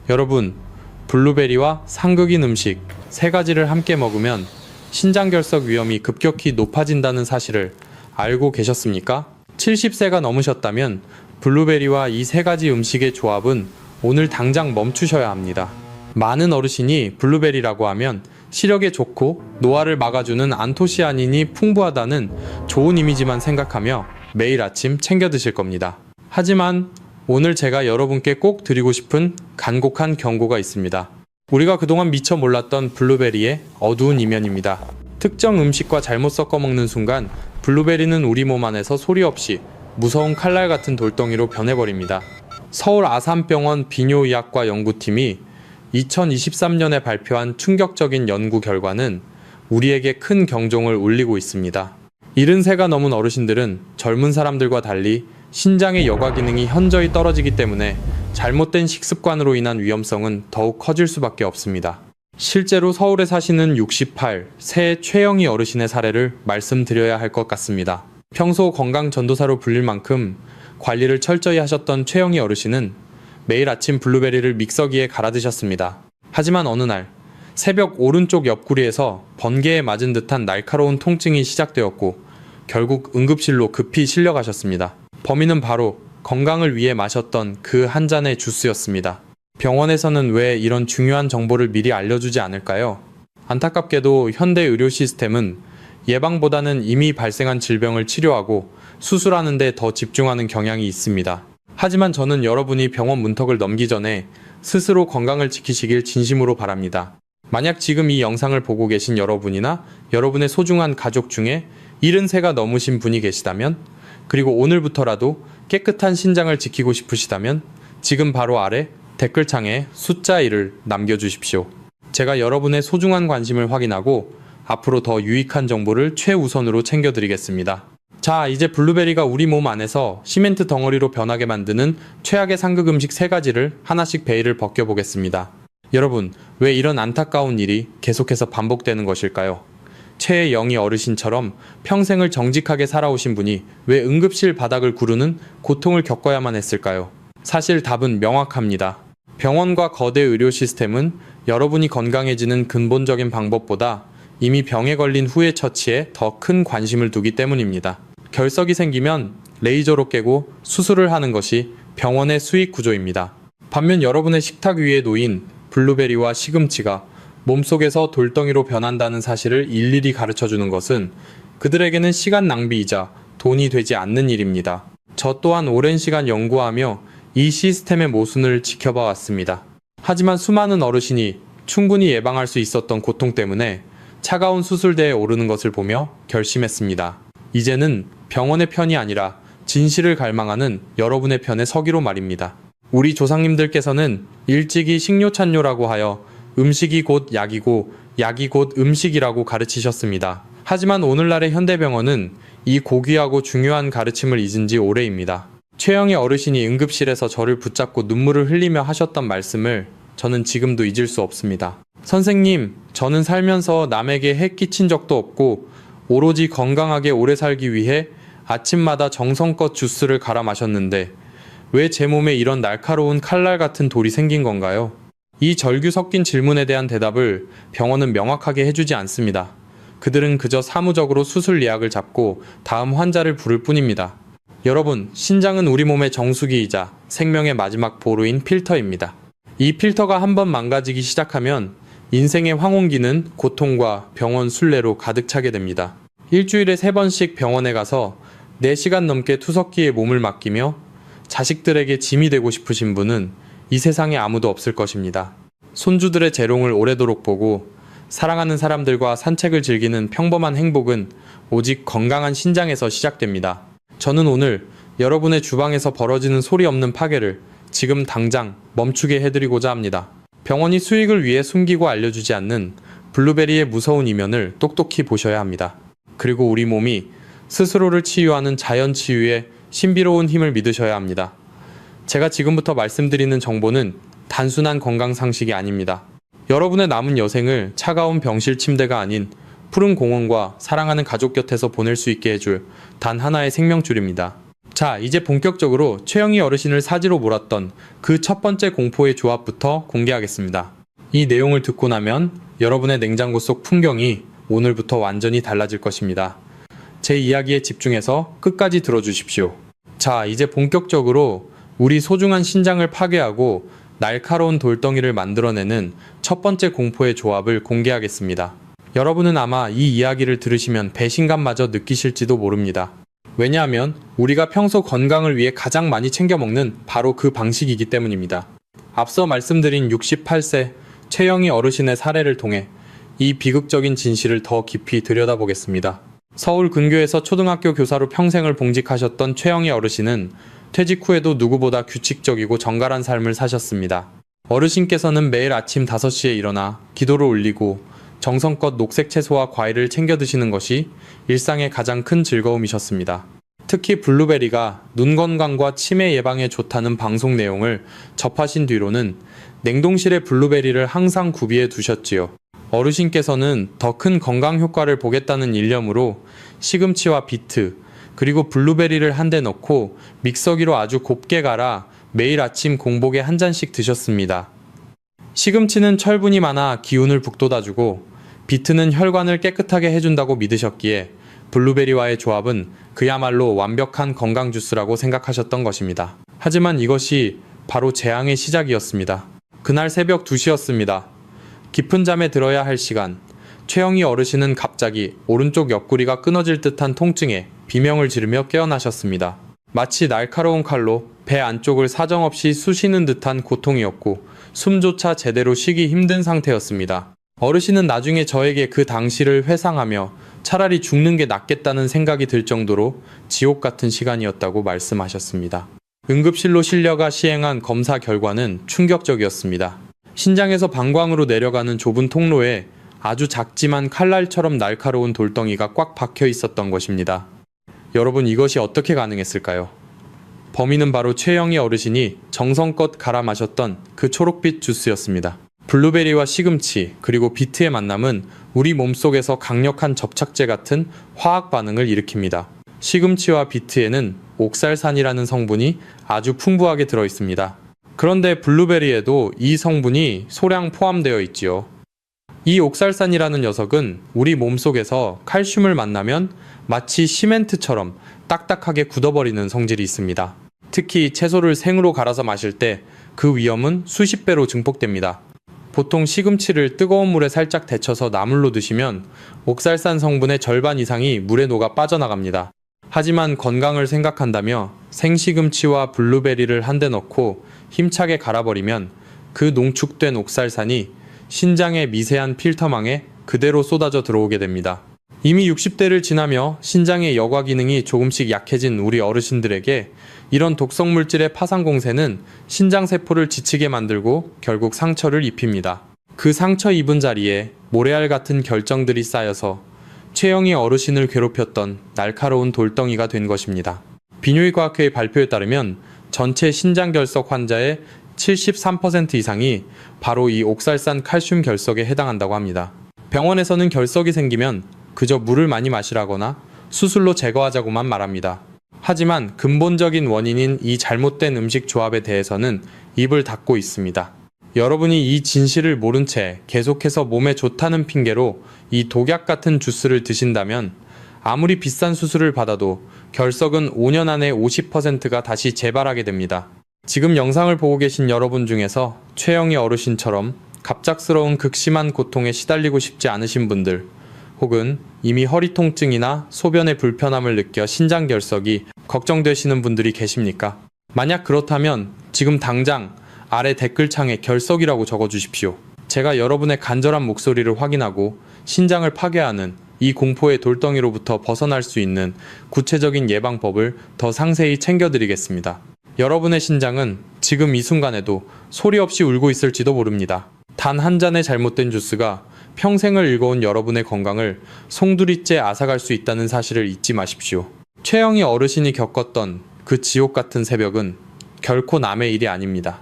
여러분, 블루베리와 상극인 음식 세 가지를 함께 먹으면 신장결석 위험이 급격히 높아진다는 사실을 알고 계셨습니까? 70세가 넘으셨다면 블루베리와 이 세 가지 음식의 조합은 오늘 당장 멈추셔야 합니다. 많은 어르신이 블루베리라고 하면 시력에 좋고 노화를 막아주는 안토시아닌이 풍부하다는 좋은 이미지만 생각하며 매일 아침 챙겨 드실 겁니다. 하지만 오늘 제가 여러분께 꼭 드리고 싶은 간곡한 경고가 있습니다. 우리가 그동안 미처 몰랐던 블루베리의 어두운 이면입니다. 특정 음식과 잘못 섞어 먹는 순간 블루베리는 우리 몸 안에서 소리 없이 무서운 칼날 같은 돌덩이로 변해버립니다. 서울 아산병원 비뇨의학과 연구팀이 2023년에 발표한 충격적인 연구 결과는 우리에게 큰 경종을 울리고 있습니다. 70세가 넘은 어르신들은 젊은 사람들과 달리 신장의 여과 기능이 현저히 떨어지기 때문에 잘못된 식습관으로 인한 위험성은 더욱 커질 수밖에 없습니다. 실제로 서울에 사시는 68세 최영희 어르신의 사례를 말씀드려야 할 것 같습니다. 평소 건강 전도사로 불릴 만큼 관리를 철저히 하셨던 최영희 어르신은 매일 아침 블루베리를 믹서기에 갈아 드셨습니다. 하지만 어느 날 새벽 오른쪽 옆구리에서 번개에 맞은 듯한 날카로운 통증이 시작되었고 결국 응급실로 급히 실려가셨습니다. 범인은 바로 건강을 위해 마셨던 그 한 잔의 주스였습니다. 병원에서는 왜 이런 중요한 정보를 미리 알려주지 않을까요? 안타깝게도 현대 의료 시스템은 예방보다는 이미 발생한 질병을 치료하고 수술하는 데 더 집중하는 경향이 있습니다. 하지만 저는 여러분이 병원 문턱을 넘기 전에 스스로 건강을 지키시길 진심으로 바랍니다. 만약 지금 이 영상을 보고 계신 여러분이나 여러분의 소중한 가족 중에 70세가 넘으신 분이 계시다면, 그리고 오늘부터라도 깨끗한 신장을 지키고 싶으시다면 지금 바로 아래 댓글창에 숫자 1을 남겨주십시오. 제가 여러분의 소중한 관심을 확인하고 앞으로 더 유익한 정보를 최우선으로 챙겨드리겠습니다. 자, 이제 블루베리가 우리 몸 안에서 시멘트 덩어리로 변하게 만드는 최악의 상극 음식 3가지를 하나씩 베일을 벗겨보겠습니다. 여러분, 왜 이런 안타까운 일이 계속해서 반복되는 것일까요? 최영희 어르신처럼 평생을 정직하게 살아오신 분이 왜 응급실 바닥을 구르는 고통을 겪어야만 했을까요? 사실 답은 명확합니다. 병원과 거대 의료 시스템은 여러분이 건강해지는 근본적인 방법보다 이미 병에 걸린 후의 처치에 더 큰 관심을 두기 때문입니다. 결석이 생기면 레이저로 깨고 수술을 하는 것이 병원의 수익 구조입니다. 반면 여러분의 식탁 위에 놓인 블루베리와 시금치가 몸속에서 돌덩이로 변한다는 사실을 일일이 가르쳐주는 것은 그들에게는 시간 낭비이자 돈이 되지 않는 일입니다. 저 또한 오랜 시간 연구하며 이 시스템의 모순을 지켜봐 왔습니다. 하지만 수많은 어르신이 충분히 예방할 수 있었던 고통 때문에 차가운 수술대에 오르는 것을 보며 결심했습니다. 이제는 병원의 편이 아니라 진실을 갈망하는 여러분의 편에 서기로 말입니다. 우리 조상님들께서는 일찍이 식료찬요라고 하여 음식이 곧 약이고 약이 곧 음식이라고 가르치셨습니다. 하지만 오늘날의 현대병원은 이 고귀하고 중요한 가르침을 잊은 지 오래입니다. 최영희 어르신이 응급실에서 저를 붙잡고 눈물을 흘리며 하셨던 말씀을 저는 지금도 잊을 수 없습니다. 선생님, 저는 살면서 남에게 해 끼친 적도 없고 오로지 건강하게 오래 살기 위해 아침마다 정성껏 주스를 갈아 마셨는데 왜 제 몸에 이런 날카로운 칼날 같은 돌이 생긴 건가요? 이 절규 섞인 질문에 대한 대답을 병원은 명확하게 해주지 않습니다. 그들은 그저 사무적으로 수술 예약을 잡고 다음 환자를 부를 뿐입니다. 여러분, 신장은 우리 몸의 정수기이자 생명의 마지막 보루인 필터입니다. 이 필터가 한번 망가지기 시작하면 인생의 황혼기는 고통과 병원 순례로 가득 차게 됩니다. 일주일에 3번씩 병원에 가서 4시간 넘게 투석기에 몸을 맡기며 자식들에게 짐이 되고 싶으신 분은 이 세상에 아무도 없을 것입니다. 손주들의 재롱을 오래도록 보고 사랑하는 사람들과 산책을 즐기는 평범한 행복은 오직 건강한 신장에서 시작됩니다. 저는 오늘 여러분의 주방에서 벌어지는 소리 없는 파괴를 지금 당장 멈추게 해드리고자 합니다. 병원이 수익을 위해 숨기고 알려주지 않는 블루베리의 무서운 이면을 똑똑히 보셔야 합니다. 그리고 우리 몸이 스스로를 치유하는 자연치유의 신비로운 힘을 믿으셔야 합니다. 제가 지금부터 말씀드리는 정보는 단순한 건강 상식이 아닙니다. 여러분의 남은 여생을 차가운 병실 침대가 아닌 푸른 공원과 사랑하는 가족 곁에서 보낼 수 있게 해줄 단 하나의 생명줄입니다. 자, 이제 본격적으로 최영희 어르신을 사지로 몰았던 그 첫 번째 공포의 조합부터 공개하겠습니다. 이 내용을 듣고 나면 여러분의 냉장고 속 풍경이 오늘부터 완전히 달라질 것입니다. 제 이야기에 집중해서 끝까지 들어주십시오. 자, 이제 본격적으로 우리 소중한 신장을 파괴하고 날카로운 돌덩이를 만들어내는 첫 번째 공포의 조합을 공개하겠습니다. 여러분은 아마 이 이야기를 들으시면 배신감마저 느끼실지도 모릅니다. 왜냐하면 우리가 평소 건강을 위해 가장 많이 챙겨 먹는 바로 그 방식이기 때문입니다. 앞서 말씀드린 68세 최영희 어르신의 사례를 통해 이 비극적인 진실을 더 깊이 들여다보겠습니다. 서울 근교에서 초등학교 교사로 평생을 봉직하셨던 최영희 어르신은 퇴직 후에도 누구보다 규칙적이고 정갈한 삶을 사셨습니다. 어르신께서는 매일 아침 5시에 일어나 기도를 올리고 정성껏 녹색 채소와 과일을 챙겨 드시는 것이 일상의 가장 큰 즐거움이셨습니다. 특히 블루베리가 눈 건강과 치매 예방에 좋다는 방송 내용을 접하신 뒤로는 냉동실에 블루베리를 항상 구비해 두셨지요. 어르신께서는 더 큰 건강 효과를 보겠다는 일념으로 시금치와 비트, 그리고 블루베리를 한데 넣고 믹서기로 아주 곱게 갈아 매일 아침 공복에 한 잔씩 드셨습니다. 시금치는 철분이 많아 기운을 북돋아주고 비트는 혈관을 깨끗하게 해준다고 믿으셨기에 블루베리와의 조합은 그야말로 완벽한 건강 주스라고 생각하셨던 것입니다. 하지만 이것이 바로 재앙의 시작이었습니다. 그날 새벽 2시였습니다. 깊은 잠에 들어야 할 시간, 최영희 어르신은 갑자기 오른쪽 옆구리가 끊어질 듯한 통증에 비명을 지르며 깨어나셨습니다. 마치 날카로운 칼로 배 안쪽을 사정없이 쑤시는 듯한 고통이었고 숨조차 제대로 쉬기 힘든 상태였습니다. 어르신은 나중에 저에게 그 당시를 회상하며 차라리 죽는 게 낫겠다는 생각이 들 정도로 지옥 같은 시간이었다고 말씀하셨습니다. 응급실로 실려가 시행한 검사 결과는 충격적이었습니다. 신장에서 방광으로 내려가는 좁은 통로에 아주 작지만 칼날처럼 날카로운 돌덩이가 꽉 박혀 있었던 것입니다. 여러분, 이것이 어떻게 가능했을까요? 범인은 바로 최영희 어르신이 정성껏 갈아 마셨던 그 초록빛 주스였습니다. 블루베리와 시금치 그리고 비트의 만남은 우리 몸속에서 강력한 접착제 같은 화학 반응을 일으킵니다. 시금치와 비트에는 옥살산이라는 성분이 아주 풍부하게 들어 있습니다. 그런데 블루베리에도 이 성분이 소량 포함되어 있지요. 이 옥살산이라는 녀석은 우리 몸속에서 칼슘을 만나면 마치 시멘트처럼 딱딱하게 굳어버리는 성질이 있습니다. 특히 채소를 생으로 갈아서 마실 때 그 위험은 수십 배로 증폭됩니다. 보통 시금치를 뜨거운 물에 살짝 데쳐서 나물로 드시면 옥살산 성분의 절반 이상이 물에 녹아 빠져나갑니다. 하지만 건강을 생각한다며 생시금치와 블루베리를 한데 넣고 힘차게 갈아버리면 그 농축된 옥살산이 신장의 미세한 필터망에 그대로 쏟아져 들어오게 됩니다. 이미 60대를 지나며 신장의 여과 기능이 조금씩 약해진 우리 어르신들에게 이런 독성 물질의 파상 공세는 신장세포를 지치게 만들고 결국 상처를 입힙니다. 그 상처 입은 자리에 모래알 같은 결정들이 쌓여서 최영희 어르신을 괴롭혔던 날카로운 돌덩이가 된 것입니다. 비뇨기과학회의 발표에 따르면 전체 신장결석 환자의 73% 이상이 바로 이 옥살산 칼슘 결석에 해당한다고 합니다. 병원에서는 결석이 생기면 그저 물을 많이 마시라거나 수술로 제거하자고만 말합니다. 하지만 근본적인 원인인 이 잘못된 음식 조합에 대해서는 입을 닫고 있습니다. 여러분이 이 진실을 모른 채 계속해서 몸에 좋다는 핑계로 이 독약 같은 주스를 드신다면 아무리 비싼 수술을 받아도 결석은 5년 안에 50%가 다시 재발하게 됩니다. 지금 영상을 보고 계신 여러분 중에서 최영희 어르신처럼 갑작스러운 극심한 고통에 시달리고 싶지 않으신 분들, 혹은 이미 허리 통증이나 소변의 불편함을 느껴 신장결석이 걱정되시는 분들이 계십니까? 만약 그렇다면 지금 당장 아래 댓글창에 결석이라고 적어주십시오. 제가 여러분의 간절한 목소리를 확인하고 신장을 파괴하는 이 공포의 돌덩이로부터 벗어날 수 있는 구체적인 예방법을 더 상세히 챙겨드리겠습니다. 여러분의 신장은 지금 이 순간에도 소리 없이 울고 있을지도 모릅니다. 단 한 잔의 잘못된 주스가 평생을 읽어온 여러분의 건강을 송두리째 앗아갈 수 있다는 사실을 잊지 마십시오. 최영희 어르신이 겪었던 그 지옥 같은 새벽은 결코 남의 일이 아닙니다.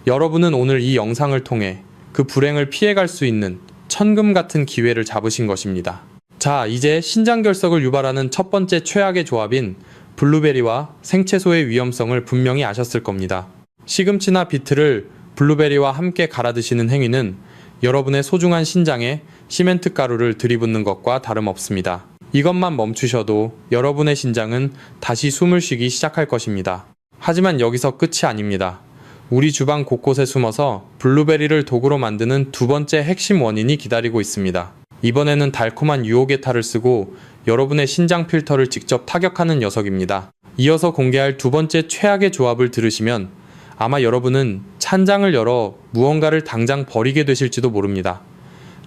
여러분은 오늘 이 영상을 통해 그 불행을 피해갈 수 있는 천금 같은 기회를 잡으신 것입니다. 자, 이제 신장결석을 유발하는 첫 번째 최악의 조합인 블루베리와 생채소의 위험성을 분명히 아셨을 겁니다. 시금치나 비트를 블루베리와 함께 갈아 드시는 행위는 여러분의 소중한 신장에 시멘트 가루를 들이붓는 것과 다름없습니다. 이것만 멈추셔도 여러분의 신장은 다시 숨을 쉬기 시작할 것입니다. 하지만 여기서 끝이 아닙니다. 우리 주방 곳곳에 숨어서 블루베리를 도구로 만드는 두 번째 핵심 원인이 기다리고 있습니다. 이번에는 달콤한 유혹의 탈을 쓰고 여러분의 신장 필터를 직접 타격하는 녀석입니다. 이어서 공개할 두 번째 최악의 조합을 들으시면 아마 여러분은 찬장을 열어 무언가를 당장 버리게 되실지도 모릅니다.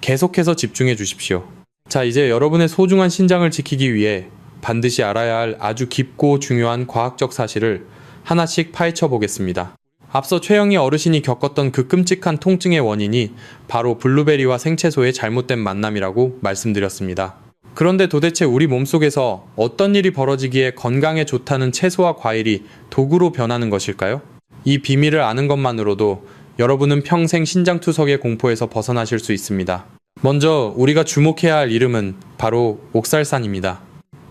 계속해서 집중해 주십시오. 자, 이제 여러분의 소중한 신장을 지키기 위해 반드시 알아야 할 아주 깊고 중요한 과학적 사실을 하나씩 파헤쳐 보겠습니다. 앞서 최영희 어르신이 겪었던 그 끔찍한 통증의 원인이 바로 블루베리와 생채소의 잘못된 만남이라고 말씀드렸습니다. 그런데 도대체 우리 몸속에서 어떤 일이 벌어지기에 건강에 좋다는 채소와 과일이 도구로 변하는 것일까요? 이 비밀을 아는 것만으로도 여러분은 평생 신장투석의 공포에서 벗어나실 수 있습니다. 먼저 우리가 주목해야 할 이름은 바로 옥살산입니다.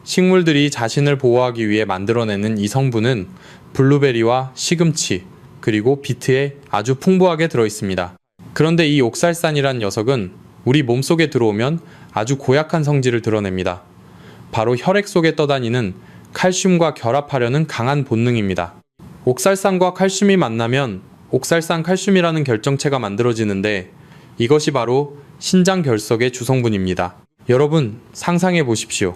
식물들이 자신을 보호하기 위해 만들어내는 이 성분은 블루베리와 시금치, 그리고 비트에 아주 풍부하게 들어있습니다. 그런데 이 옥살산이란 녀석은 우리 몸속에 들어오면 아주 고약한 성질을 드러냅니다. 바로 혈액 속에 떠다니는 칼슘과 결합하려는 강한 본능입니다. 옥살산과 칼슘이 만나면 옥살산 칼슘이라는 결정체가 만들어지는데 이것이 바로 신장 결석의 주성분입니다. 여러분 상상해 보십시오.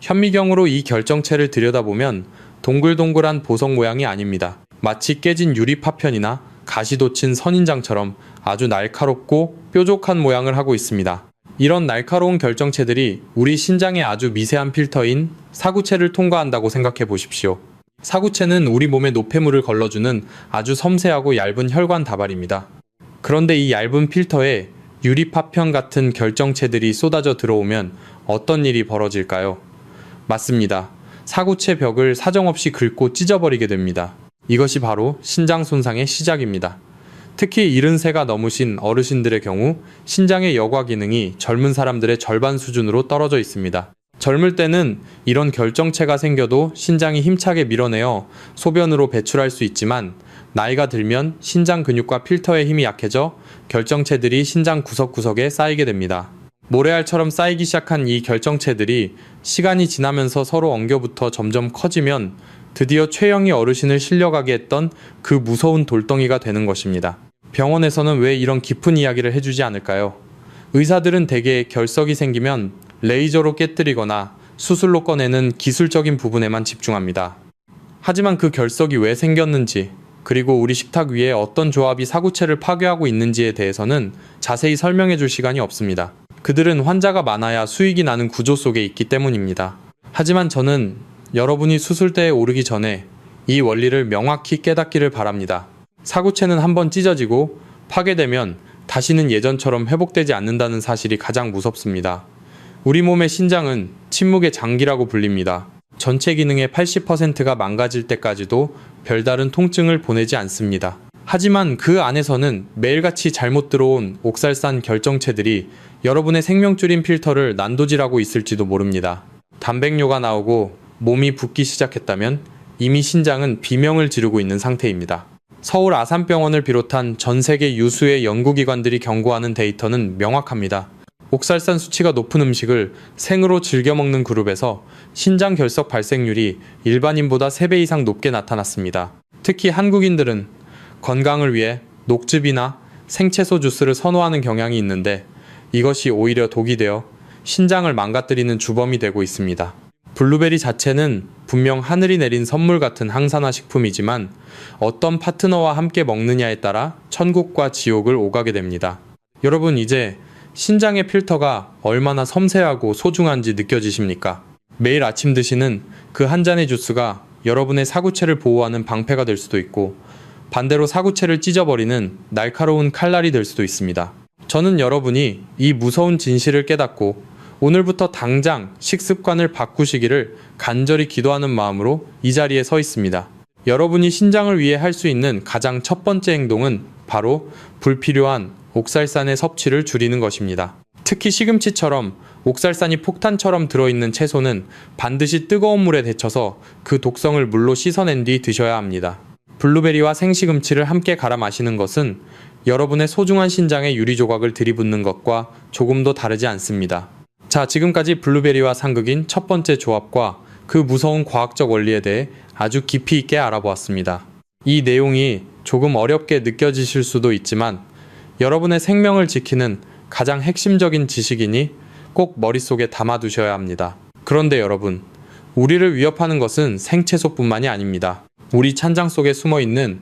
현미경으로 이 결정체를 들여다보면 동글동글한 보석 모양이 아닙니다. 마치 깨진 유리 파편이나 가시 돋친 선인장처럼 아주 날카롭고 뾰족한 모양을 하고 있습니다. 이런 날카로운 결정체들이 우리 신장의 아주 미세한 필터인 사구체를 통과한다고 생각해 보십시오. 사구체는 우리 몸에 노폐물을 걸러주는 아주 섬세하고 얇은 혈관 다발입니다. 그런데 이 얇은 필터에 유리 파편 같은 결정체들이 쏟아져 들어오면 어떤 일이 벌어질까요? 맞습니다. 사구체 벽을 사정없이 긁고 찢어버리게 됩니다. 이것이 바로 신장 손상의 시작입니다. 특히 70세가 넘으신 어르신들의 경우 신장의 여과 기능이 젊은 사람들의 절반 수준으로 떨어져 있습니다. 젊을 때는 이런 결정체가 생겨도 신장이 힘차게 밀어내어 소변으로 배출할 수 있지만 나이가 들면 신장 근육과 필터의 힘이 약해져 결정체들이 신장 구석구석에 쌓이게 됩니다. 모래알처럼 쌓이기 시작한 이 결정체들이 시간이 지나면서 서로 엉겨붙어 점점 커지면 드디어 최영희 어르신을 실려가게 했던 그 무서운 돌덩이가 되는 것입니다. 병원에서는 왜 이런 깊은 이야기를 해주지 않을까요? 의사들은 대개 결석이 생기면 레이저로 깨뜨리거나 수술로 꺼내는 기술적인 부분에만 집중합니다. 하지만 그 결석이 왜 생겼는지, 그리고 우리 식탁 위에 어떤 조합이 사구체를 파괴하고 있는지에 대해서는 자세히 설명해 줄 시간이 없습니다. 그들은 환자가 많아야 수익이 나는 구조 속에 있기 때문입니다. 하지만 저는 여러분이 수술대에 오르기 전에 이 원리를 명확히 깨닫기를 바랍니다. 사구체는 한번 찢어지고 파괴되면 다시는 예전처럼 회복되지 않는다는 사실이 가장 무섭습니다. 우리 몸의 신장은 침묵의 장기라고 불립니다. 전체 기능의 80%가 망가질 때까지도 별다른 통증을 보내지 않습니다. 하지만 그 안에서는 매일같이 잘못 들어온 옥살산 결정체들이 여러분의 생명줄인 필터를 난도질하고 있을지도 모릅니다. 단백뇨가 나오고 몸이 붓기 시작했다면 이미 신장은 비명을 지르고 있는 상태입니다. 서울 아산병원을 비롯한 전 세계 유수의 연구기관들이 경고하는 데이터는 명확합니다. 옥살산 수치가 높은 음식을 생으로 즐겨 먹는 그룹에서 신장 결석 발생률이 일반인보다 3배 이상 높게 나타났습니다. 특히 한국인들은 건강을 위해 녹즙이나 생채소 주스를 선호하는 경향이 있는데 이것이 오히려 독이 되어 신장을 망가뜨리는 주범이 되고 있습니다. 블루베리 자체는 분명 하늘이 내린 선물 같은 항산화 식품이지만 어떤 파트너와 함께 먹느냐에 따라 천국과 지옥을 오가게 됩니다. 여러분 이제 신장의 필터가 얼마나 섬세하고 소중한지 느껴지십니까? 매일 아침 드시는 그 한 잔의 주스가 여러분의 사구체를 보호하는 방패가 될 수도 있고 반대로 사구체를 찢어버리는 날카로운 칼날이 될 수도 있습니다. 저는 여러분이 이 무서운 진실을 깨닫고 오늘부터 당장 식습관을 바꾸시기를 간절히 기도하는 마음으로 이 자리에 서 있습니다. 여러분이 신장을 위해 할 수 있는 가장 첫 번째 행동은 바로 불필요한 옥살산의 섭취를 줄이는 것입니다. 특히 시금치처럼 옥살산이 폭탄처럼 들어있는 채소는 반드시 뜨거운 물에 데쳐서 그 독성을 물로 씻어낸 뒤 드셔야 합니다. 블루베리와 생시금치를 함께 갈아 마시는 것은 여러분의 소중한 신장에 유리조각을 들이붓는 것과 조금도 다르지 않습니다. 자, 지금까지 블루베리와 상극인 첫 번째 조합과 그 무서운 과학적 원리에 대해 아주 깊이 있게 알아보았습니다. 이 내용이 조금 어렵게 느껴지실 수도 있지만 여러분의 생명을 지키는 가장 핵심적인 지식이니 꼭 머릿속에 담아두셔야 합니다. 그런데 여러분, 우리를 위협하는 것은 생채소뿐만이 아닙니다. 우리 찬장 속에 숨어있는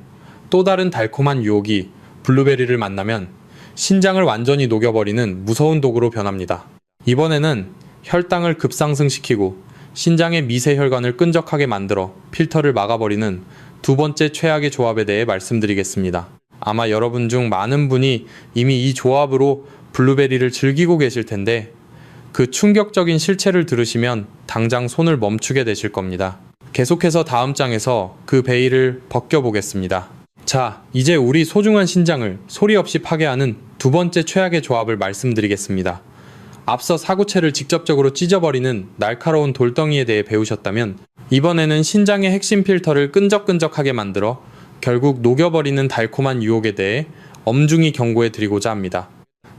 또 다른 달콤한 유혹이 블루베리를 만나면 신장을 완전히 녹여버리는 무서운 독으로 변합니다. 이번에는 혈당을 급상승시키고 신장의 미세 혈관을 끈적하게 만들어 필터를 막아버리는 두 번째 최악의 조합에 대해 말씀드리겠습니다. 아마 여러분 중 많은 분이 이미 이 조합으로 블루베리를 즐기고 계실 텐데 그 충격적인 실체를 들으시면 당장 손을 멈추게 되실 겁니다. 계속해서 다음 장에서 그 베일을 벗겨보겠습니다. 자, 이제 우리 소중한 신장을 소리 없이 파괴하는 두 번째 최악의 조합을 말씀드리겠습니다. 앞서 사구체를 직접적으로 찢어버리는 날카로운 돌덩이에 대해 배우셨다면 이번에는 신장의 핵심 필터를 끈적끈적하게 만들어 결국 녹여버리는 달콤한 유혹에 대해 엄중히 경고해 드리고자 합니다.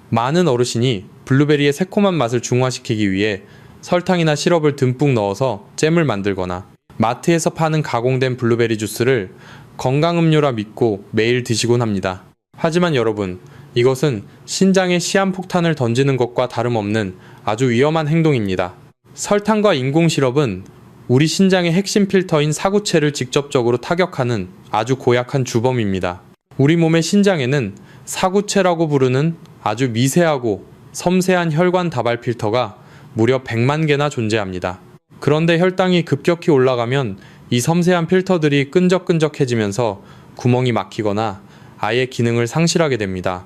많은 어르신이 블루베리의 새콤한 맛을 중화시키기 위해 설탕이나 시럽을 듬뿍 넣어서 잼을 만들거나 마트에서 파는 가공된 블루베리 주스를 건강음료라 믿고 매일 드시곤 합니다. 하지만 여러분, 이것은 신장에 시한폭탄을 던지는 것과 다름없는 아주 위험한 행동입니다. 설탕과 인공 시럽은 우리 신장의 핵심 필터인 사구체를 직접적으로 타격하는 아주 고약한 주범입니다. 우리 몸의 신장에는 사구체라고 부르는 아주 미세하고 섬세한 혈관 다발 필터가 무려 100만 개나 존재합니다. 그런데 혈당이 급격히 올라가면 이 섬세한 필터들이 끈적끈적해지면서 구멍이 막히거나 아예 기능을 상실하게 됩니다.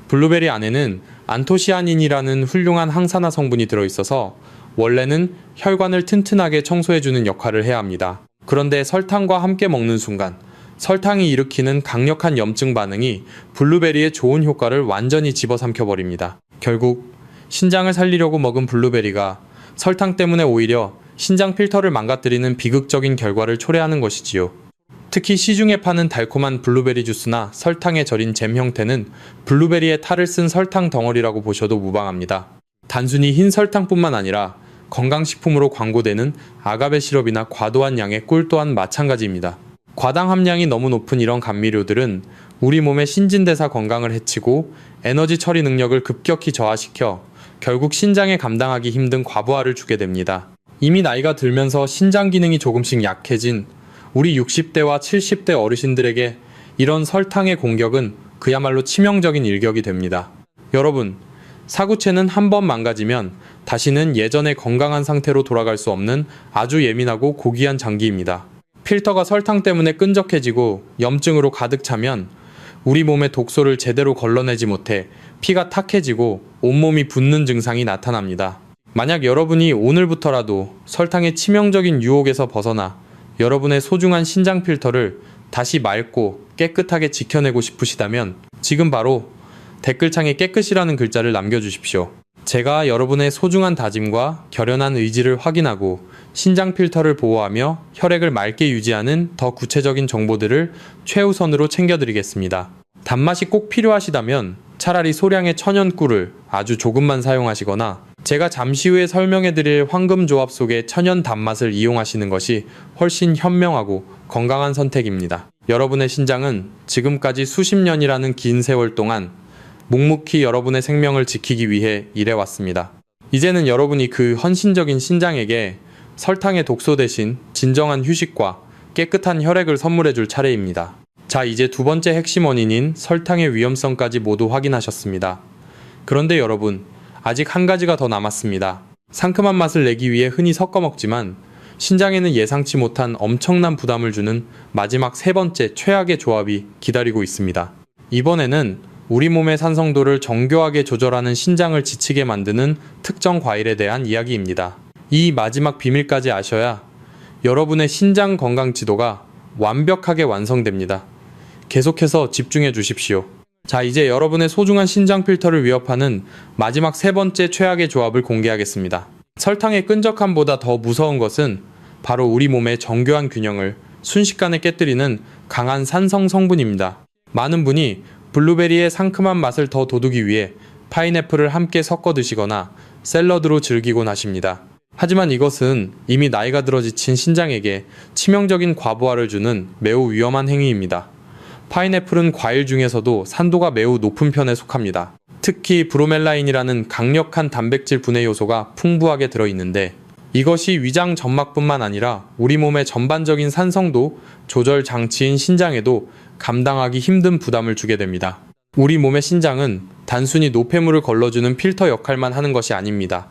블루베리 안에는 안토시아닌이라는 훌륭한 항산화 성분이 들어있어서 원래는 혈관을 튼튼하게 청소해주는 역할을 해야 합니다. 그런데 설탕과 함께 먹는 순간 설탕이 일으키는 강력한 염증 반응이 블루베리의 좋은 효과를 완전히 집어삼켜버립니다. 결국 신장을 살리려고 먹은 블루베리가 설탕 때문에 오히려 신장 필터를 망가뜨리는 비극적인 결과를 초래하는 것이지요. 특히 시중에 파는 달콤한 블루베리 주스나 설탕에 절인 잼 형태는 블루베리의 탈을 쓴 설탕 덩어리라고 보셔도 무방합니다. 단순히 흰 설탕뿐만 아니라 건강식품으로 광고되는 아가베 시럽이나 과도한 양의 꿀 또한 마찬가지입니다. 과당 함량이 너무 높은 이런 감미료들은 우리 몸의 신진대사 건강을 해치고 에너지 처리 능력을 급격히 저하시켜 결국 신장에 감당하기 힘든 과부하를 주게 됩니다. 이미 나이가 들면서 신장 기능이 조금씩 약해진 우리 60대와 70대 어르신들에게 이런 설탕의 공격은 그야말로 치명적인 일격이 됩니다. 여러분, 사구체는 한번 망가지면 다시는 예전의 건강한 상태로 돌아갈 수 없는 아주 예민하고 고귀한 장기입니다. 필터가 설탕 때문에 끈적해지고 염증으로 가득 차면 우리 몸의 독소를 제대로 걸러내지 못해 피가 탁해지고 온몸이 붓는 증상이 나타납니다. 만약 여러분이 오늘부터라도 설탕의 치명적인 유혹에서 벗어나 여러분의 소중한 신장 필터를 다시 맑고 깨끗하게 지켜내고 싶으시다면 지금 바로 댓글창에 깨끗이라는 글자를 남겨주십시오. 제가 여러분의 소중한 다짐과 결연한 의지를 확인하고 신장 필터를 보호하며 혈액을 맑게 유지하는 더 구체적인 정보들을 최우선으로 챙겨드리겠습니다. 단맛이 꼭 필요하시다면 차라리 소량의 천연 꿀을 아주 조금만 사용하시거나 제가 잠시 후에 설명해드릴 황금 조합 속의 천연 단맛을 이용하시는 것이 훨씬 현명하고 건강한 선택입니다. 여러분의 신장은 지금까지 수십 년이라는 긴 세월 동안 묵묵히 여러분의 생명을 지키기 위해 일해왔습니다. 이제는 여러분이 그 헌신적인 신장에게 설탕의 독소 대신 진정한 휴식과 깨끗한 혈액을 선물해줄 차례입니다. 자, 이제 두 번째 핵심 원인인 설탕의 위험성까지 모두 확인하셨습니다. 그런데 여러분, 아직 한 가지가 더 남았습니다. 상큼한 맛을 내기 위해 흔히 섞어 먹지만 신장에는 예상치 못한 엄청난 부담을 주는 마지막 세 번째 최악의 조합이 기다리고 있습니다. 이번에는 우리 몸의 산성도를 정교하게 조절하는 신장을 지치게 만드는 특정 과일에 대한 이야기입니다. 이 마지막 비밀까지 아셔야 여러분의 신장 건강 지도가 완벽하게 완성됩니다. 계속해서 집중해 주십시오. 자, 이제 여러분의 소중한 신장 필터를 위협하는 마지막 세 번째 최악의 조합을 공개하겠습니다. 설탕의 끈적함보다 더 무서운 것은 바로 우리 몸의 정교한 균형을 순식간에 깨뜨리는 강한 산성 성분입니다. 많은 분이 블루베리의 상큼한 맛을 더 돋우기 위해 파인애플을 함께 섞어 드시거나 샐러드로 즐기곤 하십니다. 하지만 이것은 이미 나이가 들어 지친 신장에게 치명적인 과부하를 주는 매우 위험한 행위입니다. 파인애플은 과일 중에서도 산도가 매우 높은 편에 속합니다. 특히 브로멜라인이라는 강력한 단백질 분해 요소가 풍부하게 들어있는데 이것이 위장 점막뿐만 아니라 우리 몸의 전반적인 산성도 조절 장치인 신장에도 감당하기 힘든 부담을 주게 됩니다. 우리 몸의 신장은 단순히 노폐물을 걸러주는 필터 역할만 하는 것이 아닙니다.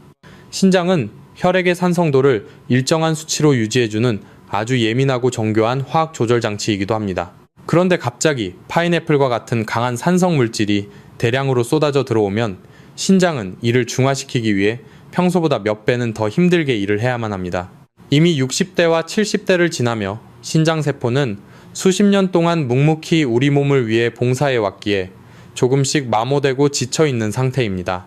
신장은 혈액의 산성도를 일정한 수치로 유지해주는 아주 예민하고 정교한 화학 조절 장치이기도 합니다. 그런데 갑자기 파인애플과 같은 강한 산성 물질이 대량으로 쏟아져 들어오면 신장은 이를 중화시키기 위해 평소보다 몇 배는 더 힘들게 일을 해야만 합니다. 이미 60대와 70대를 지나며 신장세포는 수십 년 동안 묵묵히 우리 몸을 위해 봉사해 왔기에 조금씩 마모되고 지쳐있는 상태입니다.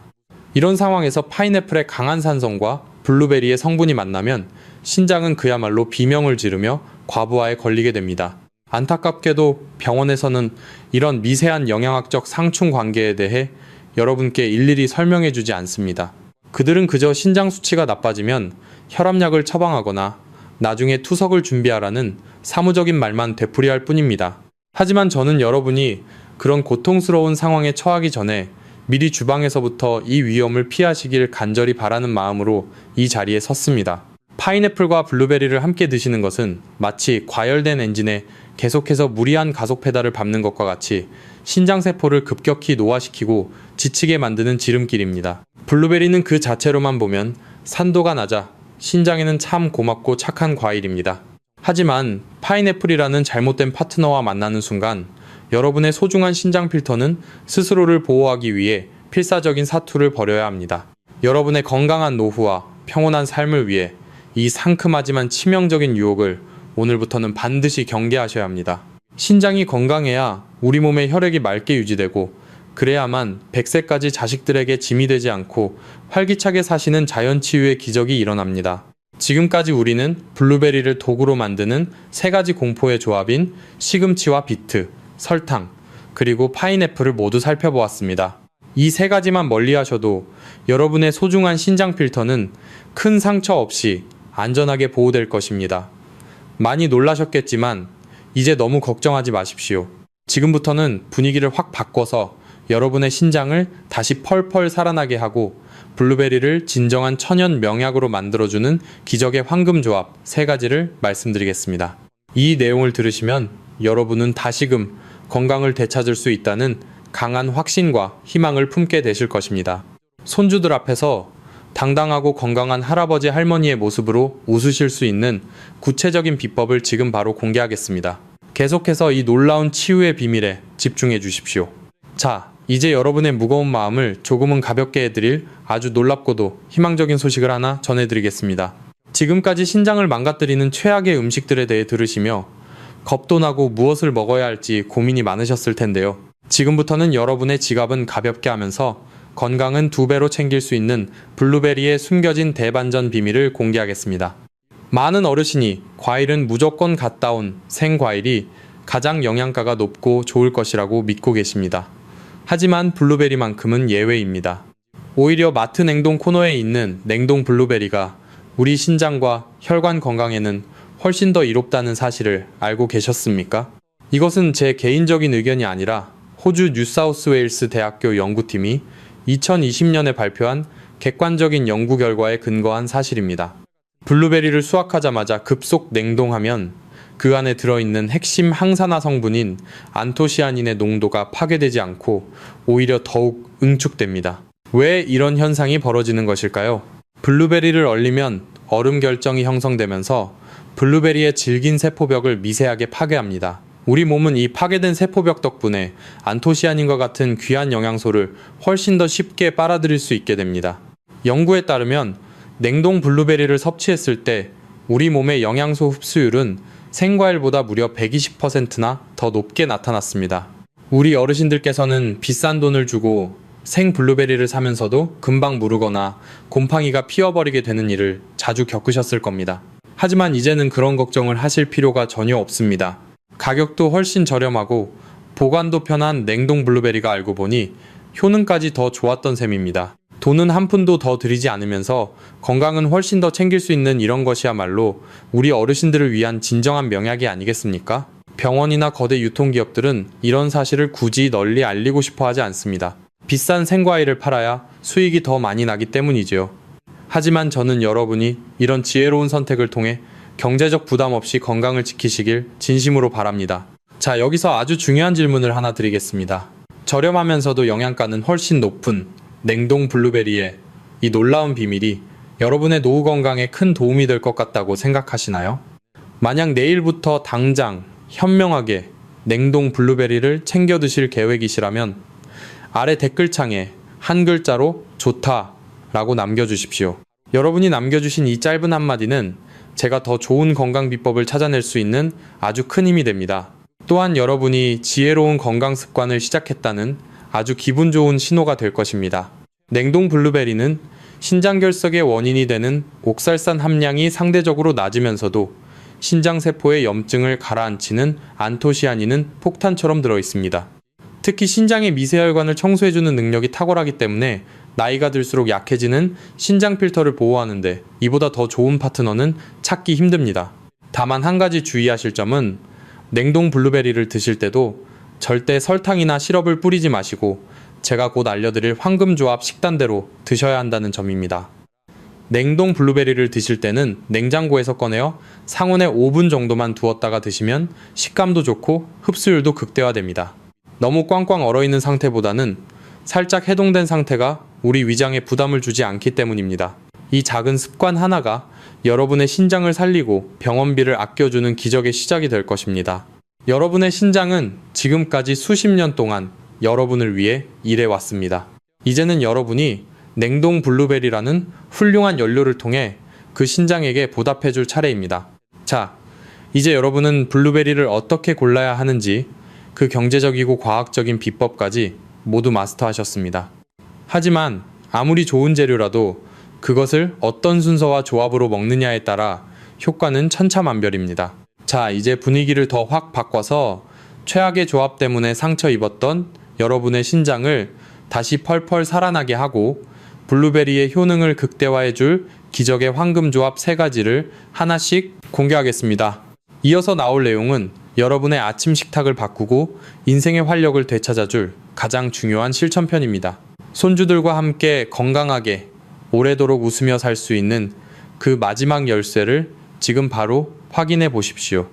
이런 상황에서 파인애플의 강한 산성과 블루베리의 성분이 만나면 신장은 그야말로 비명을 지르며 과부하에 걸리게 됩니다. 안타깝게도 병원에서는 이런 미세한 영양학적 상충 관계에 대해 여러분께 일일이 설명해 주지 않습니다. 그들은 그저 신장 수치가 나빠지면 혈압약을 처방하거나 나중에 투석을 준비하라는 사무적인 말만 되풀이할 뿐입니다. 하지만 저는 여러분이 그런 고통스러운 상황에 처하기 전에 미리 주방에서부터 이 위험을 피하시길 간절히 바라는 마음으로 이 자리에 섰습니다. 파인애플과 블루베리를 함께 드시는 것은 마치 과열된 엔진에 계속해서 무리한 가속 페달을 밟는 것과 같이 신장세포를 급격히 노화시키고 지치게 만드는 지름길입니다. 블루베리는 그 자체로만 보면 산도가 낮아 신장에는 참 고맙고 착한 과일입니다. 하지만 파인애플이라는 잘못된 파트너와 만나는 순간 여러분의 소중한 신장 필터는 스스로를 보호하기 위해 필사적인 사투를 벌여야 합니다. 여러분의 건강한 노후와 평온한 삶을 위해 이 상큼하지만 치명적인 유혹을 오늘부터는 반드시 경계하셔야 합니다. 신장이 건강해야 우리 몸의 혈액이 맑게 유지되고 그래야만 100세까지 자식들에게 짐이 되지 않고 활기차게 사시는 자연치유의 기적이 일어납니다. 지금까지 우리는 블루베리를 도구로 만드는 세 가지 공포의 조합인 시금치와 비트, 설탕, 그리고 파인애플을 모두 살펴보았습니다. 이 세 가지만 멀리하셔도 여러분의 소중한 신장 필터는 큰 상처 없이 안전하게 보호될 것입니다. 많이 놀라셨겠지만 이제 너무 걱정하지 마십시오. 지금부터는 분위기를 확 바꿔서 여러분의 신장을 다시 펄펄 살아나게 하고 블루베리를 진정한 천연 명약으로 만들어주는 기적의 황금 조합 세 가지를 말씀드리겠습니다. 이 내용을 들으시면 여러분은 다시금 건강을 되찾을 수 있다는 강한 확신과 희망을 품게 되실 것입니다. 손주들 앞에서 당당하고 건강한 할아버지 할머니의 모습으로 웃으실 수 있는 구체적인 비법을 지금 바로 공개하겠습니다. 계속해서 이 놀라운 치유의 비밀에 집중해 주십시오. 자, 이제 여러분의 무거운 마음을 조금은 가볍게 해드릴 아주 놀랍고도 희망적인 소식을 하나 전해드리겠습니다. 지금까지 신장을 망가뜨리는 최악의 음식들에 대해 들으시며 겁도 나고 무엇을 먹어야 할지 고민이 많으셨을 텐데요. 지금부터는 여러분의 지갑은 가볍게 하면서 건강은 2배로 챙길 수 있는 블루베리의 숨겨진 대반전 비밀을 공개하겠습니다. 많은 어르신이 과일은 무조건 갓 따온 생과일이 가장 영양가가 높고 좋을 것이라고 믿고 계십니다. 하지만 블루베리만큼은 예외입니다. 오히려 마트 냉동 코너에 있는 냉동 블루베리가 우리 신장과 혈관 건강에는 훨씬 더 이롭다는 사실을 알고 계셨습니까? 이것은 제 개인적인 의견이 아니라 호주 뉴사우스웨일스 대학교 연구팀이 2020년에 발표한 객관적인 연구 결과에 근거한 사실입니다. 블루베리를 수확하자마자 급속 냉동하면 그 안에 들어있는 핵심 항산화 성분인 안토시아닌의 농도가 파괴되지 않고 오히려 더욱 응축됩니다. 왜 이런 현상이 벌어지는 것일까요? 블루베리를 얼리면 얼음 결정이 형성되면서 블루베리의 질긴 세포벽을 미세하게 파괴합니다. 우리 몸은 이 파괴된 세포벽 덕분에 안토시아닌과 같은 귀한 영양소를 훨씬 더 쉽게 빨아들일 수 있게 됩니다. 연구에 따르면 냉동 블루베리를 섭취했을 때 우리 몸의 영양소 흡수율은 생과일보다 무려 120%나 더 높게 나타났습니다. 우리 어르신들께서는 비싼 돈을 주고 생 블루베리를 사면서도 금방 무르거나 곰팡이가 피어버리게 되는 일을 자주 겪으셨을 겁니다. 하지만 이제는 그런 걱정을 하실 필요가 전혀 없습니다. 가격도 훨씬 저렴하고 보관도 편한 냉동 블루베리가 알고 보니 효능까지 더 좋았던 셈입니다. 돈은 한 푼도 더 들이지 않으면서 건강은 훨씬 더 챙길 수 있는 이런 것이야말로 우리 어르신들을 위한 진정한 명약이 아니겠습니까? 병원이나 거대 유통기업들은 이런 사실을 굳이 널리 알리고 싶어 하지 않습니다. 비싼 생과일을 팔아야 수익이 더 많이 나기 때문이지요. 하지만 저는 여러분이 이런 지혜로운 선택을 통해 경제적 부담 없이 건강을 지키시길 진심으로 바랍니다. 자, 여기서 아주 중요한 질문을 하나 드리겠습니다. 저렴하면서도 영양가는 훨씬 높은 냉동 블루베리의 이 놀라운 비밀이 여러분의 노후 건강에 큰 도움이 될 것 같다고 생각하시나요? 만약 내일부터 당장 현명하게 냉동 블루베리를 챙겨 드실 계획이시라면 아래 댓글창에 한 글자로 좋다 라고 남겨주십시오. 여러분이 남겨주신 이 짧은 한마디는 제가 더 좋은 건강 비법을 찾아낼 수 있는 아주 큰 힘이 됩니다. 또한 여러분이 지혜로운 건강 습관을 시작했다는 아주 기분 좋은 신호가 될 것입니다. 냉동 블루베리는 신장결석의 원인이 되는 옥살산 함량이 상대적으로 낮으면서도 신장세포의 염증을 가라앉히는 안토시아닌은 폭탄처럼 들어있습니다. 특히 신장의 미세혈관을 청소해주는 능력이 탁월하기 때문에 나이가 들수록 약해지는 신장 필터를 보호하는데 이보다 더 좋은 파트너는 찾기 힘듭니다. 다만 한 가지 주의하실 점은 냉동 블루베리를 드실 때도 절대 설탕이나 시럽을 뿌리지 마시고 제가 곧 알려드릴 황금조합 식단대로 드셔야 한다는 점입니다. 냉동 블루베리를 드실 때는 냉장고에서 꺼내어 상온에 5분 정도만 두었다가 드시면 식감도 좋고 흡수율도 극대화됩니다. 너무 꽝꽝 얼어있는 상태보다는 살짝 해동된 상태가 우리 위장에 부담을 주지 않기 때문입니다. 이 작은 습관 하나가 여러분의 신장을 살리고 병원비를 아껴주는 기적의 시작이 될 것입니다. 여러분의 신장은 지금까지 수십 년 동안 여러분을 위해 일해왔습니다. 이제는 여러분이 냉동 블루베리라는 훌륭한 연료를 통해 그 신장에게 보답해줄 차례입니다. 자, 이제 여러분은 블루베리를 어떻게 골라야 하는지 그 경제적이고 과학적인 비법까지 모두 마스터하셨습니다. 하지만 아무리 좋은 재료라도 그것을 어떤 순서와 조합으로 먹느냐에 따라 효과는 천차만별입니다. 자, 이제 분위기를 더 확 바꿔서 최악의 조합 때문에 상처 입었던 여러분의 신장을 다시 펄펄 살아나게 하고 블루베리의 효능을 극대화해줄 기적의 황금조합 3가지를 하나씩 공개하겠습니다. 이어서 나올 내용은 여러분의 아침 식탁을 바꾸고 인생의 활력을 되찾아줄 가장 중요한 실천편입니다. 손주들과 함께 건강하게 오래도록 웃으며 살 수 있는 그 마지막 열쇠를 지금 바로 확인해 보십시오.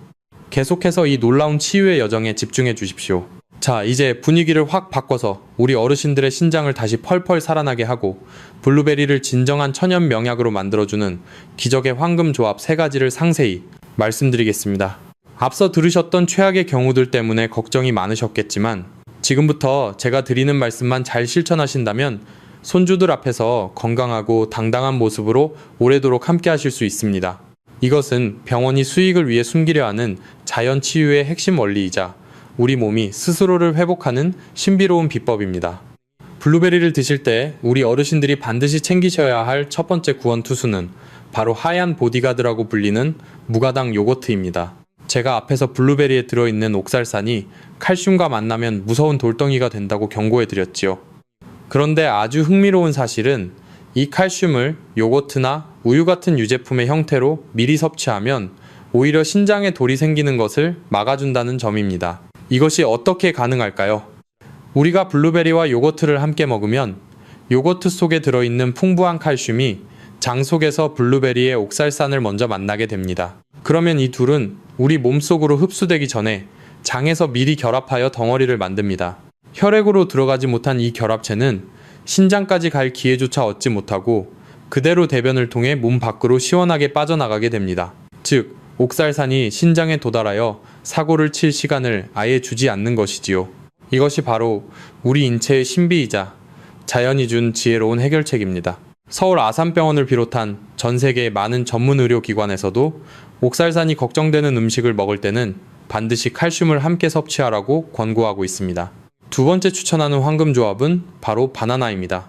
계속해서 이 놀라운 치유의 여정에 집중해 주십시오. 자, 이제 분위기를 확 바꿔서 우리 어르신들의 신장을 다시 펄펄 살아나게 하고 블루베리를 진정한 천연 명약으로 만들어주는 기적의 황금조합 3가지를 상세히 말씀드리겠습니다. 앞서 들으셨던 최악의 경우들 때문에 걱정이 많으셨겠지만 지금부터 제가 드리는 말씀만 잘 실천하신다면 손주들 앞에서 건강하고 당당한 모습으로 오래도록 함께 하실 수 있습니다. 이것은 병원이 수익을 위해 숨기려 하는 자연 치유의 핵심 원리이자 우리 몸이 스스로를 회복하는 신비로운 비법입니다. 블루베리를 드실 때 우리 어르신들이 반드시 챙기셔야 할 첫 번째 구원 투수는 바로 하얀 보디가드라고 불리는 무가당 요거트입니다. 제가 앞에서 블루베리에 들어있는 옥살산이 칼슘과 만나면 무서운 돌덩이가 된다고 경고해드렸지요. 그런데 아주 흥미로운 사실은 이 칼슘을 요거트나 우유 같은 유제품의 형태로 미리 섭취하면 오히려 신장에 돌이 생기는 것을 막아준다는 점입니다. 이것이 어떻게 가능할까요? 우리가 블루베리와 요거트를 함께 먹으면 요거트 속에 들어있는 풍부한 칼슘이 장 속에서 블루베리의 옥살산을 먼저 만나게 됩니다. 그러면 이 둘은 우리 몸속으로 흡수되기 전에 장에서 미리 결합하여 덩어리를 만듭니다. 혈액으로 들어가지 못한 이 결합체는 신장까지 갈 기회조차 얻지 못하고 그대로 대변을 통해 몸 밖으로 시원하게 빠져나가게 됩니다. 즉, 옥살산이 신장에 도달하여 사고를 칠 시간을 아예 주지 않는 것이지요. 이것이 바로 우리 인체의 신비이자 자연이 준 지혜로운 해결책입니다. 서울 아산병원을 비롯한 전 세계의 많은 전문 의료기관에서도 옥살산이 걱정되는 음식을 먹을 때는 반드시 칼슘을 함께 섭취하라고 권고하고 있습니다. 두 번째 추천하는 황금조합은 바로 바나나입니다.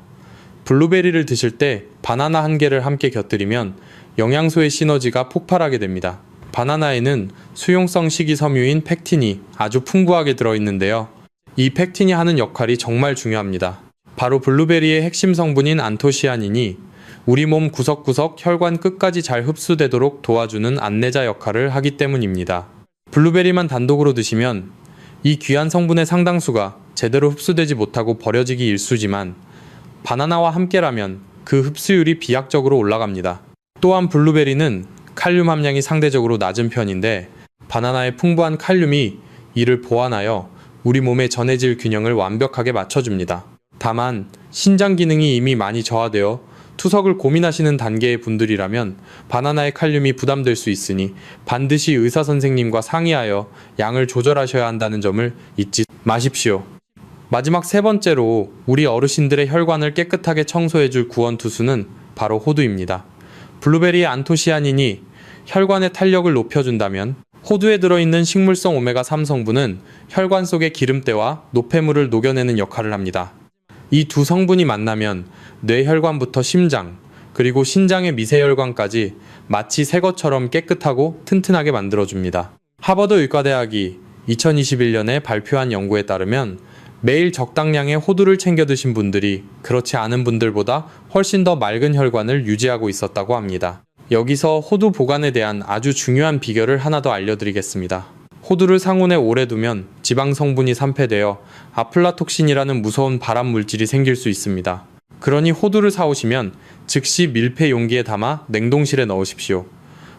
블루베리를 드실 때 바나나 한 개를 함께 곁들이면 영양소의 시너지가 폭발하게 됩니다. 바나나에는 수용성 식이섬유인 펙틴이 아주 풍부하게 들어있는데요. 이 펙틴이 하는 역할이 정말 중요합니다. 바로 블루베리의 핵심 성분인 안토시아닌이 우리 몸 구석구석 혈관 끝까지 잘 흡수되도록 도와주는 안내자 역할을 하기 때문입니다. 블루베리만 단독으로 드시면 이 귀한 성분의 상당수가 제대로 흡수되지 못하고 버려지기 일쑤지만 바나나와 함께라면 그 흡수율이 비약적으로 올라갑니다. 또한 블루베리는 칼륨 함량이 상대적으로 낮은 편인데 바나나의 풍부한 칼륨이 이를 보완하여 우리 몸의 전해질 균형을 완벽하게 맞춰줍니다. 다만 신장 기능이 이미 많이 저하되어 투석을 고민하시는 단계의 분들이라면 바나나의 칼륨이 부담될 수 있으니 반드시 의사 선생님과 상의하여 양을 조절하셔야 한다는 점을 잊지 마십시오. 마지막 세 번째로 우리 어르신들의 혈관을 깨끗하게 청소해줄 구원투수는 바로 호두입니다. 블루베리의 안토시아닌이 혈관의 탄력을 높여준다면 호두에 들어있는 식물성 오메가3 성분은 혈관 속의 기름때와 노폐물을 녹여내는 역할을 합니다. 이 두 성분이 만나면 뇌혈관부터 심장, 그리고 신장의 미세혈관까지 마치 새 것처럼 깨끗하고 튼튼하게 만들어줍니다. 하버드 의과대학이 2021년에 발표한 연구에 따르면 매일 적당량의 호두를 챙겨 드신 분들이 그렇지 않은 분들보다 훨씬 더 맑은 혈관을 유지하고 있었다고 합니다. 여기서 호두 보관에 대한 아주 중요한 비결을 하나 더 알려드리겠습니다. 호두를 상온에 오래 두면 지방 성분이 산패되어 아플라톡신이라는 무서운 발암 물질이 생길 수 있습니다. 그러니 호두를 사오시면 즉시 밀폐 용기에 담아 냉동실에 넣으십시오.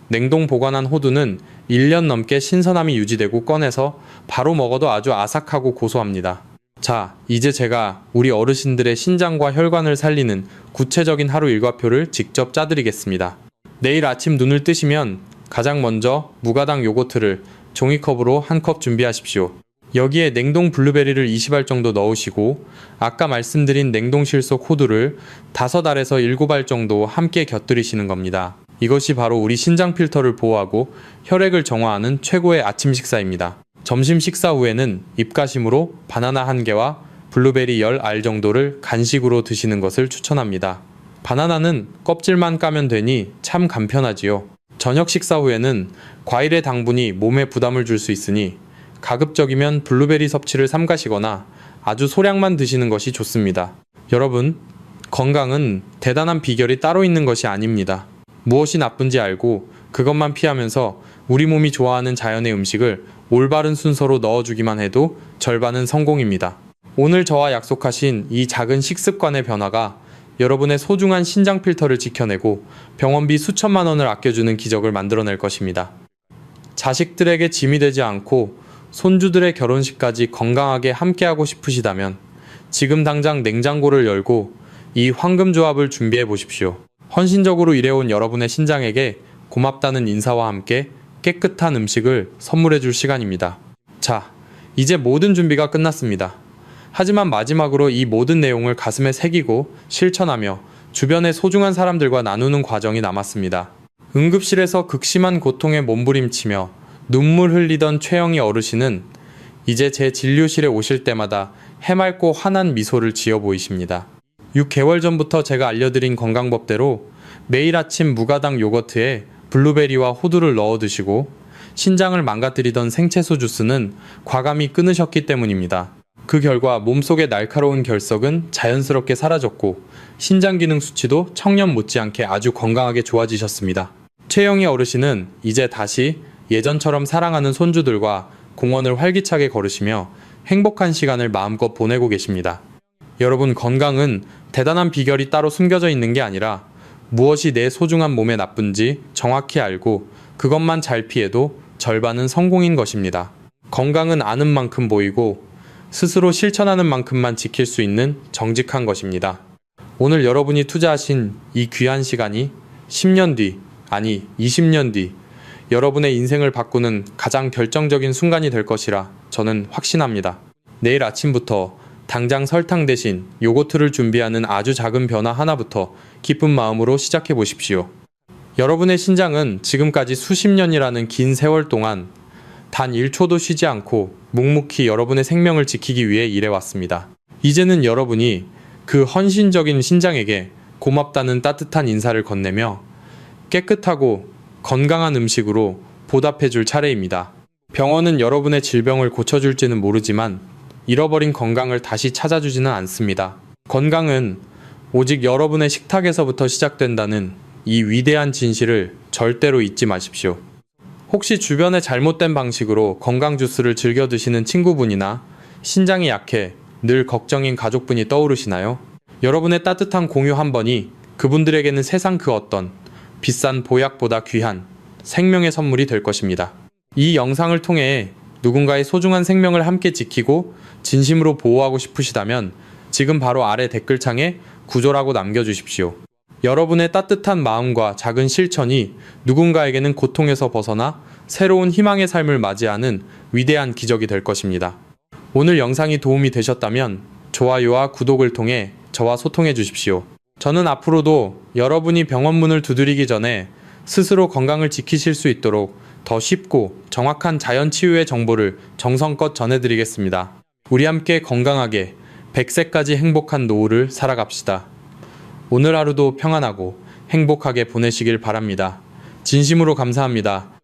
냉동 보관한 호두는 1년 넘게 신선함이 유지되고 꺼내서 바로 먹어도 아주 아삭하고 고소합니다. 자, 이제 제가 우리 어르신들의 신장과 혈관을 살리는 구체적인 하루 일과표를 직접 짜드리겠습니다. 내일 아침 눈을 뜨시면 가장 먼저 무가당 요거트를 종이컵으로 한 컵 준비하십시오. 여기에 냉동 블루베리를 20알 정도 넣으시고 아까 말씀드린 냉동실 속 호두를 5알에서 7알 정도 함께 곁들이시는 겁니다. 이것이 바로 우리 신장 필터를 보호하고 혈액을 정화하는 최고의 아침 식사입니다. 점심 식사 후에는 입가심으로 바나나 1개와 블루베리 10알 정도를 간식으로 드시는 것을 추천합니다. 바나나는 껍질만 까면 되니 참 간편하지요. 저녁 식사 후에는 과일의 당분이 몸에 부담을 줄 수 있으니 가급적이면 블루베리 섭취를 삼가시거나 아주 소량만 드시는 것이 좋습니다. 여러분, 건강은 대단한 비결이 따로 있는 것이 아닙니다. 무엇이 나쁜지 알고 그것만 피하면서 우리 몸이 좋아하는 자연의 음식을 올바른 순서로 넣어주기만 해도 절반은 성공입니다. 오늘 저와 약속하신 이 작은 식습관의 변화가 여러분의 소중한 신장 필터를 지켜내고 병원비 수천만 원을 아껴주는 기적을 만들어낼 것입니다. 자식들에게 짐이 되지 않고 손주들의 결혼식까지 건강하게 함께하고 싶으시다면 지금 당장 냉장고를 열고 이 황금조합을 준비해 보십시오. 헌신적으로 일해온 여러분의 신장에게 고맙다는 인사와 함께 깨끗한 음식을 선물해 줄 시간입니다. 자, 이제 모든 준비가 끝났습니다. 하지만 마지막으로 이 모든 내용을 가슴에 새기고 실천하며 주변의 소중한 사람들과 나누는 과정이 남았습니다. 응급실에서 극심한 고통에 몸부림치며 눈물 흘리던 최영희 어르신은 이제 제 진료실에 오실 때마다 해맑고 환한 미소를 지어 보이십니다. 6개월 전부터 제가 알려드린 건강법대로 매일 아침 무가당 요거트에 블루베리와 호두를 넣어 드시고 신장을 망가뜨리던 생채소 주스는 과감히 끊으셨기 때문입니다. 그 결과 몸속의 날카로운 결석은 자연스럽게 사라졌고 신장 기능 수치도 청년 못지않게 아주 건강하게 좋아지셨습니다. 최영희 어르신은 이제 다시 예전처럼 사랑하는 손주들과 공원을 활기차게 걸으시며 행복한 시간을 마음껏 보내고 계십니다. 여러분, 건강은 대단한 비결이 따로 숨겨져 있는 게 아니라 무엇이 내 소중한 몸에 나쁜지 정확히 알고 그것만 잘 피해도 절반은 성공인 것입니다. 건강은 아는 만큼 보이고 스스로 실천하는 만큼만 지킬 수 있는 정직한 것입니다. 오늘 여러분이 투자하신 이 귀한 시간이 10년 뒤, 아니 20년 뒤 여러분의 인생을 바꾸는 가장 결정적인 순간이 될 것이라 저는 확신합니다. 내일 아침부터 당장 설탕 대신 요거트를 준비하는 아주 작은 변화 하나부터 기쁜 마음으로 시작해 보십시오. 여러분의 신장은 지금까지 수십 년이라는 긴 세월 동안 단 1초도 쉬지 않고 묵묵히 여러분의 생명을 지키기 위해 일해왔습니다. 이제는 여러분이 그 헌신적인 신장에게 고맙다는 따뜻한 인사를 건네며 깨끗하고 건강한 음식으로 보답해줄 차례입니다. 병원은 여러분의 질병을 고쳐줄지는 모르지만 잃어버린 건강을 다시 찾아주지는 않습니다. 건강은 오직 여러분의 식탁에서부터 시작된다는 이 위대한 진실을 절대로 잊지 마십시오. 혹시 주변의 잘못된 방식으로 건강 주스를 즐겨 드시는 친구분이나 신장이 약해 늘 걱정인 가족분이 떠오르시나요? 여러분의 따뜻한 공유 한 번이 그분들에게는 세상 그 어떤 비싼 보약보다 귀한 생명의 선물이 될 것입니다. 이 영상을 통해 누군가의 소중한 생명을 함께 지키고 진심으로 보호하고 싶으시다면 지금 바로 아래 댓글창에 구조라고 남겨주십시오. 여러분의 따뜻한 마음과 작은 실천이 누군가에게는 고통에서 벗어나 새로운 희망의 삶을 맞이하는 위대한 기적이 될 것입니다. 오늘 영상이 도움이 되셨다면 좋아요와 구독을 통해 저와 소통해 주십시오. 저는 앞으로도 여러분이 병원 문을 두드리기 전에 스스로 건강을 지키실 수 있도록 더 쉽고 정확한 자연 치유의 정보를 정성껏 전해드리겠습니다. 우리 함께 건강하게 100세까지 행복한 노후를 살아갑시다. 오늘 하루도 평안하고 행복하게 보내시길 바랍니다. 진심으로 감사합니다.